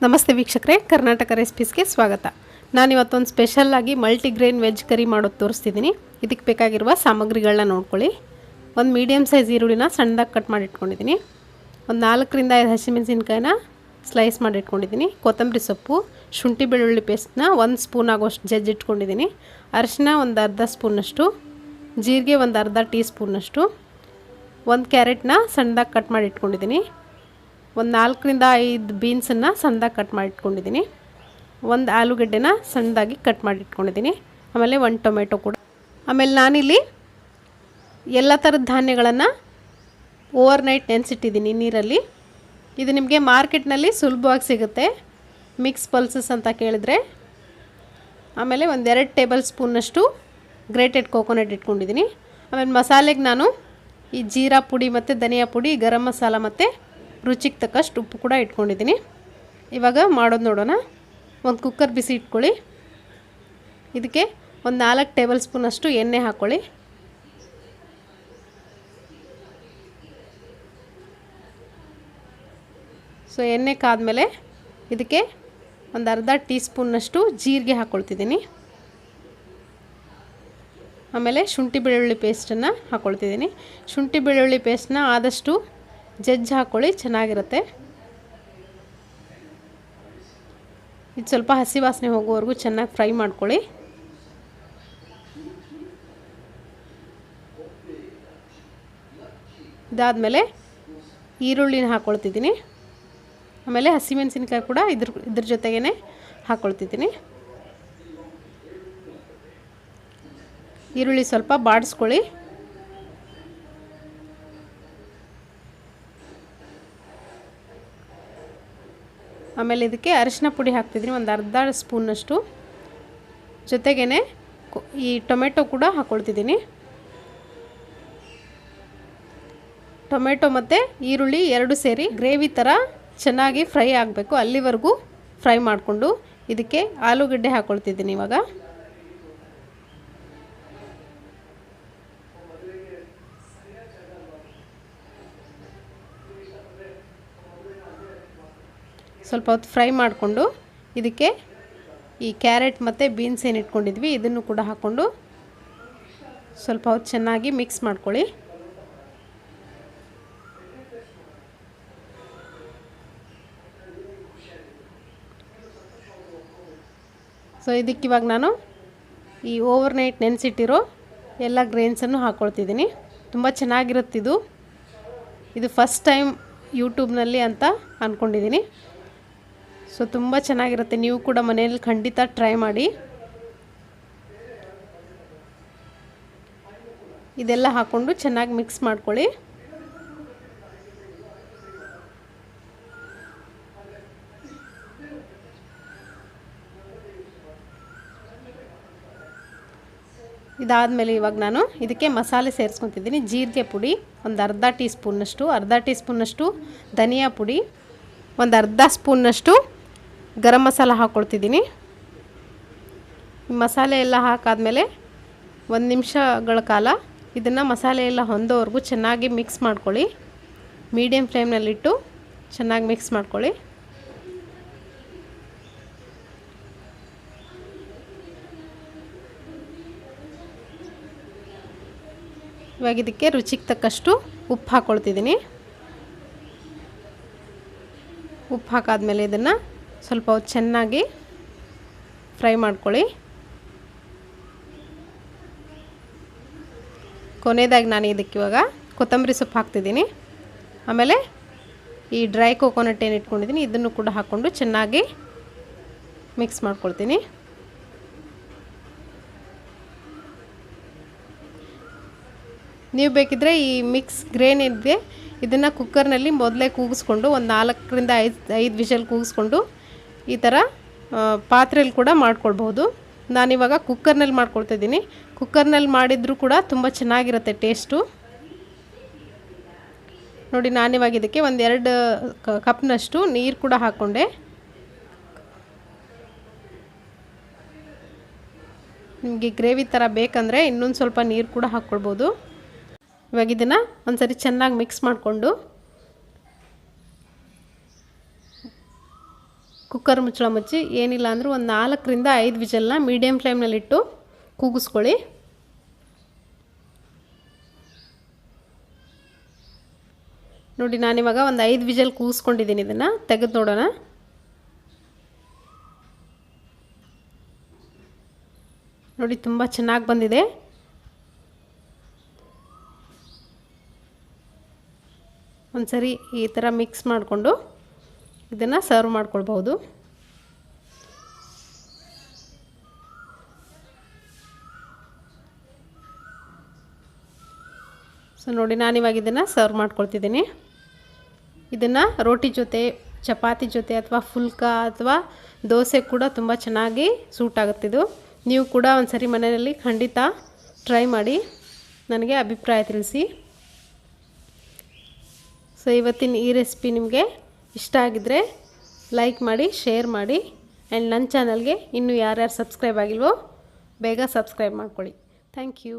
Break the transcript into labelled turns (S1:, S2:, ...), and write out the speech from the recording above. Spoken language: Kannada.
S1: ನಮಸ್ತೆ ವೀಕ್ಷಕರೇ, ಕರ್ನಾಟಕ ರೆಸಿಪೀಸ್ಗೆ ಸ್ವಾಗತ. ನಾನಿವತ್ತೊಂದು ಸ್ಪೆಷಲ್ ಆಗಿ ಮಲ್ಟಿಗ್ರೇನ್ ವೆಜ್ ಕರಿ ಮಾಡೋದು ತೋರಿಸ್ತಿದ್ದೀನಿ. ಇದಕ್ಕೆ ಬೇಕಾಗಿರುವ ಸಾಮಗ್ರಿಗಳನ್ನ ನೋಡ್ಕೊಳ್ಳಿ. ಒಂದು ಮೀಡಿಯಮ್ ಸೈಜ್ ಈರುಳ್ಳಿನ ಸಣ್ಣದಾಗಿ ಕಟ್ ಮಾಡಿ ಇಟ್ಕೊಂಡಿದ್ದೀನಿ. ಒಂದು 4 ರಿಂದ 5 ಹಸಿಮೆಣಸಿನಕಾಯಿನ ಸ್ಲೈಸ್ ಮಾಡಿ ಇಟ್ಕೊಂಡಿದ್ದೀನಿ. ಕೊತ್ತಂಬರಿ ಸೊಪ್ಪು, ಶುಂಠಿ ಬೆಳ್ಳುಳ್ಳಿ ಪೇಸ್ಟ್ನ 1 ಸ್ಪೂನ್ ಆಗೋಷ್ಟು ಜಜ್ಜಿಟ್ಕೊಂಡಿದ್ದೀನಿ. ಅರಿಶಿನ ಒಂದು ಅರ್ಧ ಸ್ಪೂನಷ್ಟು, ಜೀರಿಗೆ ಒಂದು ಅರ್ಧ ಟೀ ಸ್ಪೂನಷ್ಟು, 1 ಕ್ಯಾರೆಟ್ನ ಸಣ್ಣದಾಗಿ ಕಟ್ ಮಾಡಿ ಇಟ್ಕೊಂಡಿದ್ದೀನಿ. ಒಂದು 4 ರಿಂದ 5 ಬೀನ್ಸನ್ನು ಸಣ್ಣದಾಗಿ ಕಟ್ ಮಾಡಿ ಇಟ್ಕೊಂಡಿದ್ದೀನಿ. ಒಂದು ಆಲೂಗಡ್ಡೆನ ಸಣ್ಣದಾಗಿ ಕಟ್ ಮಾಡಿ ಇಟ್ಕೊಂಡಿದ್ದೀನಿ. ಆಮೇಲೆ 1 ಟೊಮೆಟೊ ಕೂಡ. ಆಮೇಲೆ ನಾನಿಲ್ಲಿ ಎಲ್ಲ ಥರದ ಧಾನ್ಯಗಳನ್ನು ಓವರ್ನೈಟ್ ನೆನೆಸಿಟ್ಟಿದ್ದೀನಿ ನೀರಲ್ಲಿ. ಇದು ನಿಮಗೆ ಮಾರ್ಕೆಟ್ನಲ್ಲಿ ಸುಲಭವಾಗಿ ಸಿಗುತ್ತೆ, ಮಿಕ್ಸ್ ಪಲ್ಸಸ್ ಅಂತ ಕೇಳಿದ್ರೆ. ಆಮೇಲೆ ಒಂದು 2 ಟೇಬಲ್ ಸ್ಪೂನಷ್ಟು ಗ್ರೇಟೆಡ್ ಕೋಕೋನಟ್ ಇಟ್ಕೊಂಡಿದ್ದೀನಿ. ಆಮೇಲೆ ಮಸಾಲೆಗೆ ನಾನು ಈ ಜೀರಾ ಪುಡಿ ಮತ್ತು ಧನಿಯಾ ಪುಡಿ, ಗರಂ ಮಸಾಲ ಮತ್ತು ರುಚಿಗೆ ತಕ್ಕಷ್ಟು ಉಪ್ಪು ಕೂಡ ಇಟ್ಕೊಂಡಿದ್ದೀನಿ. ಇವಾಗ ಮಾಡೋದು ನೋಡೋಣ. ಒಂದು ಕುಕ್ಕರ್ ಬಿಸಿ ಇಟ್ಕೊಳ್ಳಿ. ಇದಕ್ಕೆ ಒಂದು 4 ಟೇಬಲ್ ಸ್ಪೂನಷ್ಟು ಎಣ್ಣೆ ಹಾಕ್ಕೊಳ್ಳಿ. ಸೊ ಎಣ್ಣೆ ಕಾದ್ಮೇಲೆ ಇದಕ್ಕೆ ಒಂದು ಅರ್ಧ ಟೀ ಸ್ಪೂನ್ನಷ್ಟು ಜೀರಿಗೆ ಹಾಕ್ಕೊಳ್ತಿದ್ದೀನಿ. ಆಮೇಲೆ ಶುಂಠಿ ಬೆಳ್ಳುಳ್ಳಿ ಪೇಸ್ಟನ್ನು ಹಾಕ್ಕೊಳ್ತಿದ್ದೀನಿ. ಶುಂಠಿ ಬೆಳ್ಳುಳ್ಳಿ ಪೇಸ್ಟನ್ನ ಆದಷ್ಟು ಜಜ್ಜಿ ಹಾಕ್ಕೊಳ್ಳಿ, ಚೆನ್ನಾಗಿರುತ್ತೆ. ಇದು ಸ್ವಲ್ಪ ಹಸಿ ವಾಸನೆ ಹೋಗೋವರೆಗೂ ಚೆನ್ನಾಗಿ ಫ್ರೈ ಮಾಡ್ಕೊಳ್ಳಿ. ಇದಾದಮೇಲೆ ಈರುಳ್ಳಿನ ಹಾಕ್ಕೊಳ್ತಿದ್ದೀನಿ. ಆಮೇಲೆ ಹಸಿಮೆಣಸಿನಕಾಯಿ ಕೂಡ ಇದ್ರ ಜೊತೆಗೇ ಹಾಕ್ಕೊಳ್ತಿದ್ದೀನಿ. ಈರುಳ್ಳಿ ಸ್ವಲ್ಪ ಬಾಡಿಸ್ಕೊಳ್ಳಿ. ಆಮೇಲೆ ಇದಕ್ಕೆ ಅರಿಶಿನ ಪುಡಿ ಹಾಕ್ತಿದ್ದೀನಿ, ಒಂದು ಅರ್ಧ ಸ್ಪೂನಷ್ಟು. ಜೊತೆಗೇ ಈ ಟೊಮೆಟೊ ಕೂಡ ಹಾಕ್ಕೊಳ್ತಿದ್ದೀನಿ. ಟೊಮೆಟೊ ಮತ್ತು ಈರುಳ್ಳಿ 2 ಸೇರಿ ಗ್ರೇವಿ ಥರ ಚೆನ್ನಾಗಿ ಫ್ರೈ ಆಗಬೇಕು, ಅಲ್ಲಿವರೆಗೂ ಫ್ರೈ ಮಾಡಿಕೊಂಡು ಇದಕ್ಕೆ ಆಲೂಗಡ್ಡೆ ಹಾಕ್ಕೊಳ್ತಿದ್ದೀನಿ ಇವಾಗ. ಸ್ವಲ್ಪ ಹೊತ್ತು ಫ್ರೈ ಮಾಡಿಕೊಂಡು ಇದಕ್ಕೆ ಈ ಕ್ಯಾರೆಟ್ ಮತ್ತು ಬೀನ್ಸ್ ಏನು ಇಟ್ಕೊಂಡಿದ್ವಿ ಇದನ್ನು ಕೂಡ ಹಾಕ್ಕೊಂಡು ಸ್ವಲ್ಪ ಹೊತ್ತು ಚೆನ್ನಾಗಿ ಮಿಕ್ಸ್ ಮಾಡ್ಕೊಳ್ಳಿ. ಸೊ ಇದಕ್ಕೆ ಇವಾಗ ನಾನು ಈ ಓವರ್ನೈಟ್ ನೆನೆಸಿಟ್ಟಿರೋ ಎಲ್ಲ ಗ್ರೇನ್ಸನ್ನು ಹಾಕ್ಕೊಳ್ತಿದ್ದೀನಿ. ತುಂಬ ಚೆನ್ನಾಗಿರುತ್ತಿದು. ಇದು ಫಸ್ಟ್ ಟೈಮ್ ಯೂಟ್ಯೂಬ್ನಲ್ಲಿ ಅಂತ ಅಂದ್ಕೊಂಡಿದ್ದೀನಿ. ಸೊ ತುಂಬ ಚೆನ್ನಾಗಿರುತ್ತೆ, ನೀವು ಕೂಡ ಮನೆಯಲ್ಲಿ ಖಂಡಿತ ಟ್ರೈ ಮಾಡಿ. ಇದೆಲ್ಲ ಹಾಕ್ಕೊಂಡು ಚೆನ್ನಾಗಿ ಮಿಕ್ಸ್ ಮಾಡ್ಕೊಳ್ಳಿ. ಇದಾದಮೇಲೆ ಇವಾಗ ನಾನು ಇದಕ್ಕೆ ಮಸಾಲೆ ಸೇರಿಸ್ಕೊತಿದ್ದೀನಿ. ಜೀರಿಗೆ ಪುಡಿ ಒಂದು ಅರ್ಧ ಟೀ ಸ್ಪೂನ್ನಷ್ಟು, ಅರ್ಧ ಟೀ ಸ್ಪೂನ್ನಷ್ಟು ಧನಿಯಾ ಪುಡಿ, ಒಂದು ಅರ್ಧ ಸ್ಪೂನ್ನಷ್ಟು ಗರಂ ಮಸಾಲ ಹಾಕ್ಕೊಳ್ತಿದ್ದೀನಿ. ಮಸಾಲೆ ಎಲ್ಲ ಹಾಕಾದ್ಮೇಲೆ 1 ನಿಮಿಷಗಳ ಕಾಲ ಇದನ್ನು ಮಸಾಲೆ ಎಲ್ಲ ಹೊಂದೋವರೆಗೂ ಚೆನ್ನಾಗಿ ಮಿಕ್ಸ್ ಮಾಡ್ಕೊಳ್ಳಿ. ಮೀಡಿಯಮ್ ಫ್ಲೇಮ್ನಲ್ಲಿಟ್ಟು ಚೆನ್ನಾಗಿ ಮಿಕ್ಸ್ ಮಾಡ್ಕೊಳ್ಳಿ. ಇವಾಗ ಇದಕ್ಕೆ ರುಚಿಗೆ ತಕ್ಕಷ್ಟು ಉಪ್ಪು ಹಾಕ್ಕೊಳ್ತಿದ್ದೀನಿ. ಉಪ್ಪು ಹಾಕಾದ್ಮೇಲೆ ಇದನ್ನು ಸ್ವಲ್ಪ ಹೊತ್ತು ಚೆನ್ನಾಗಿ ಫ್ರೈ ಮಾಡ್ಕೊಳ್ಳಿ. ಕೊನೆಯದಾಗಿ ನಾನು ಇದಕ್ಕೆ ಇವಾಗ ಕೊತ್ತಂಬರಿ ಸೊಪ್ಪು ಹಾಕ್ತಿದ್ದೀನಿ. ಆಮೇಲೆ ಈ ಡ್ರೈ ಕೋಕೋನಟ್ ಏನು ಇಟ್ಕೊಂಡಿದ್ದೀನಿ ಇದನ್ನು ಕೂಡ ಹಾಕ್ಕೊಂಡು ಚೆನ್ನಾಗಿ ಮಿಕ್ಸ್ ಮಾಡ್ಕೊಳ್ತೀನಿ. ನೀವು ಬೇಕಿದ್ದರೆ ಈ ಮಿಕ್ಸ್ ಗ್ರೇನ್ ಇದೆ ಇದನ್ನು ಕುಕ್ಕರ್ನಲ್ಲಿ ಮೊದಲೇ ಕೂಗಿಸ್ಕೊಂಡು ಒಂದು 4 ರಿಂದ 5 ವಿಷಲ್ ಕೂಗಿಸ್ಕೊಂಡು ಈ ಥರ ಪಾತ್ರೆಯಲ್ಲಿ ಕೂಡ ಮಾಡ್ಕೊಳ್ಬೋದು. ನಾನಿವಾಗ ಕುಕ್ಕರ್ನಲ್ಲಿ ಮಾಡ್ಕೊಳ್ತಿದ್ದೀನಿ. ಕುಕ್ಕರ್ನಲ್ಲಿ ಮಾಡಿದರೂ ಕೂಡ ತುಂಬ ಚೆನ್ನಾಗಿರುತ್ತೆ ಟೇಸ್ಟು. ನೋಡಿ, ನಾನಿವಾಗ ಇದಕ್ಕೆ ಒಂದು 2 ಕಪ್ನಷ್ಟು ನೀರು ಕೂಡ ಹಾಕ್ಕೊಂಡೆ. ನಿಮಗೆ ಗ್ರೇವಿ ಥರ ಬೇಕಂದರೆ ಇನ್ನೊಂದು ಸ್ವಲ್ಪ ನೀರು ಕೂಡ ಹಾಕ್ಕೊಳ್ಬೋದು. ಇವಾಗ ಇದನ್ನು ಒಂದು ಸರಿ ಚೆನ್ನಾಗಿ ಮಿಕ್ಸ್ ಮಾಡಿಕೊಂಡು ಕುಕ್ಕರ್ ಮುಚ್ಚಳ ಮುಚ್ಚಿ ಏನಿಲ್ಲ ಅಂದರೂ ಒಂದು 4ರಿಂದ 5 ವಿಷಲ್ನ ಮೀಡಿಯಮ್ ಫ್ಲೇಮ್ನಲ್ಲಿಟ್ಟು ಕೂಗಿಸ್ಕೊಳ್ಳಿ. ನೋಡಿ ನಾನಿವಾಗ ಒಂದು 5 ವಿಷಲ್ ಕೂಗಿಸ್ಕೊಂಡಿದ್ದೀನಿ. ಇದನ್ನು ತೆಗೆದು ನೋಡೋಣ. ನೋಡಿ ತುಂಬ ಚೆನ್ನಾಗಿ ಬಂದಿದೆ. ಒಂದ್ಸರಿ ಈ ಥರ ಮಿಕ್ಸ್ ಮಾಡಿಕೊಂಡು ಇದನ್ನು ಸರ್ವ್ ಮಾಡ್ಕೊಳ್ಬಹುದು. ಸೊ ನೋಡಿ ನಾನಿವಾಗ ಇದನ್ನು ಸರ್ವ್ ಮಾಡ್ಕೊಳ್ತಿದ್ದೀನಿ. ಇದನ್ನು ರೋಟಿ ಜೊತೆ, ಚಪಾತಿ ಜೊತೆ ಅಥವಾ ಫುಲ್ಕಾ ಅಥವಾ ದೋಸೆ ಕೂಡ ತುಂಬ ಚೆನ್ನಾಗಿ ಸೂಟ್ ಆಗುತ್ತಿದ್ದು. ನೀವು ಕೂಡ ಒಂದ್ಸರಿ ಮನೆಯಲ್ಲಿ ಖಂಡಿತ ಟ್ರೈ ಮಾಡಿ ನನಗೆ ಅಭಿಪ್ರಾಯ ತಿಳಿಸಿ. ಸೊ ಇವತ್ತಿನ ಈ ರೆಸಿಪಿ ನಿಮಗೆ ಇಷ್ಟ ಆಗಿದ್ದರೆ ಲೈಕ್ ಮಾಡಿ, ಶೇರ್ ಮಾಡಿ. ಆ್ಯಂಡ್ ನನ್ನ ಚಾನಲ್ಗೆ ಇನ್ನೂ ಯಾರ್ಯಾರು ಸಬ್ಸ್ಕ್ರೈಬ್ ಆಗಿಲ್ವೋ ಬೇಗ ಸಬ್ಸ್ಕ್ರೈಬ್ ಮಾಡ್ಕೊಳ್ಳಿ. Thank you.